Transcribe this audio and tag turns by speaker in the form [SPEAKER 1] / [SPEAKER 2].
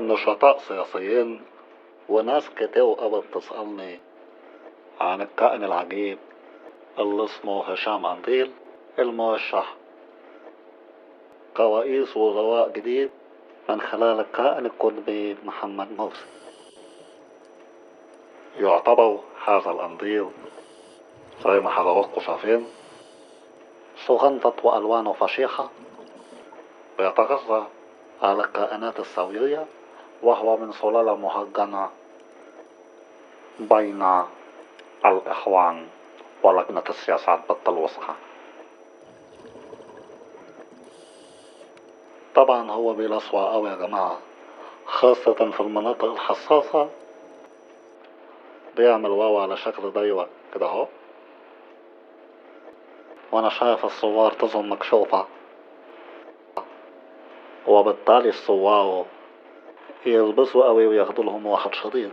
[SPEAKER 1] نشطاء سياسيين وناس كتير قبل تسألني عن الكائن العجيب اللي اسمه هشام قنديل المرشح كرئيس وزراء جديد من خلال الكائن القطبي محمد مرسي. يعتبر هذا القنديل زي ما حضراتكم شايفين صغنطة وألوانه فشيخة، بيتغذى على الكائنات الثورية، وهو من سلالة مهجنة بين الإخوان ولجنة السياسات بالوسطى. طبعا هو بيلسوع أوي يا جماعة، خاصة في المناطق الحساسة. بيعمل واو على شكل دايرة كده اهو، وانا شايف الصوار تظن مكشوفة، وبالتالي الصوار يلبسوا قوي وياخدوا لهم واحد شديد.